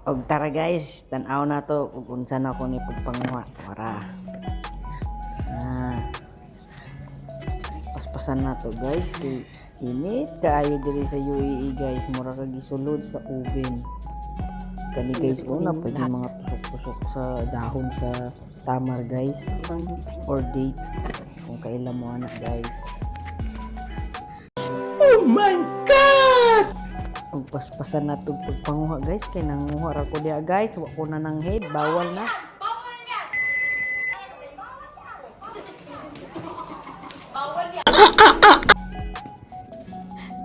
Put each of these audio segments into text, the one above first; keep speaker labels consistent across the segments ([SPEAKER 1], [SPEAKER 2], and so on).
[SPEAKER 1] Og tara guys, tan-aw na to ug unsa na ako ni pagpanguha. Para. Ah, paspasan na to guys. Kay init kaayo diri sa UAE guys, mura ka gisulod sa oven. Kani guys, una pwede mga tusok-tusok sa dahon sa tamar guys or dates kung kailan mo anak guys.
[SPEAKER 2] Oh my God!
[SPEAKER 1] Ug paspasan na to pagpanguha guys, kay nanguha ra ko diha guys, wa ko na nang head, bawal na.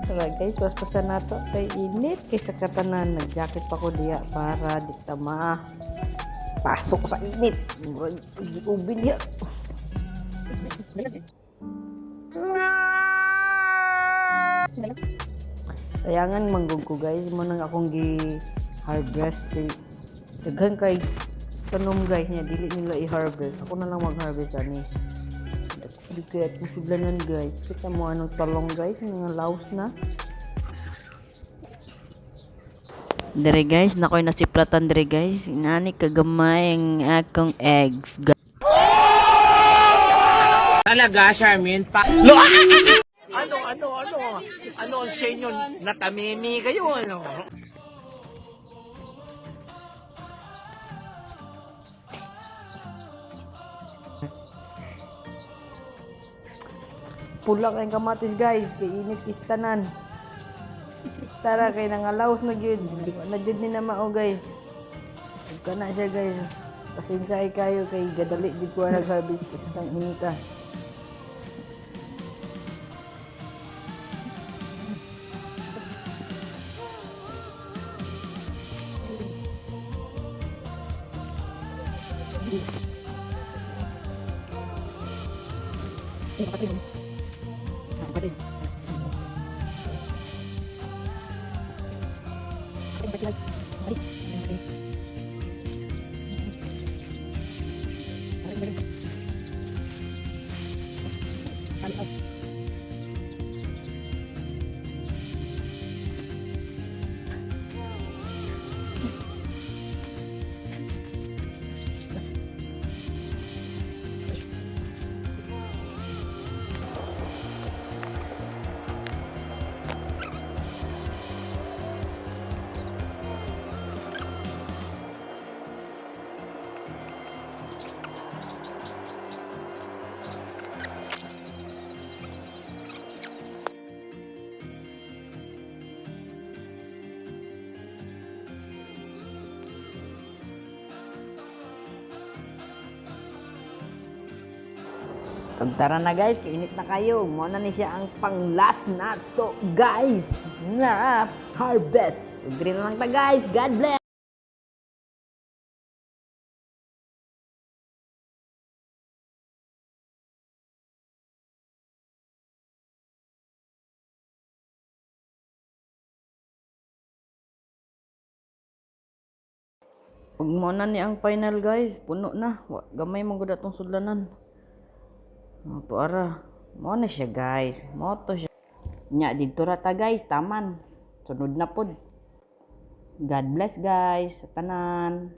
[SPEAKER 1] Tara guys, paspasan na to kay init kay sa katanan, nag-jacket pa ko diha para di ta pasok sa init. Murag ubin diha. Sayangan manggug ko guys, mo nang akong gi-harvest kay daghan kay tanom guys niya, dili nila i-harvest. Ako na lang mag-harvest ani. Di kaya itong sudlanan guys. Kita mo anong talong guys, mga laos na. Dire guys, nakoy nasiplatan dire guys. Inani kagamay ang akong eggs.
[SPEAKER 2] Talaga, Charmin? Ano ang sa inyo? Natamimi kayo, ano?
[SPEAKER 1] Pula kayong kamatis guys, kay init istanan. Tara kay nangalaos na gyud. Na gyud ni na mao guys. Ug kana siya guys. Pasensya kayo kay gadali gid ko nag-harvest isang inita. Ug tara na guys, kainit na kayo. Mo na ni siya ang pang last na to guys na harvest. Ug green lang ta guys. God bless. Ug mo na ni ang final guys, puno na. Gamay man gud atong sudlanan. Mo ara. Mo na siya guys. Mo to siya. Nya didto ra ta guys, taman. Sunod na pod. God bless guys sa tanan.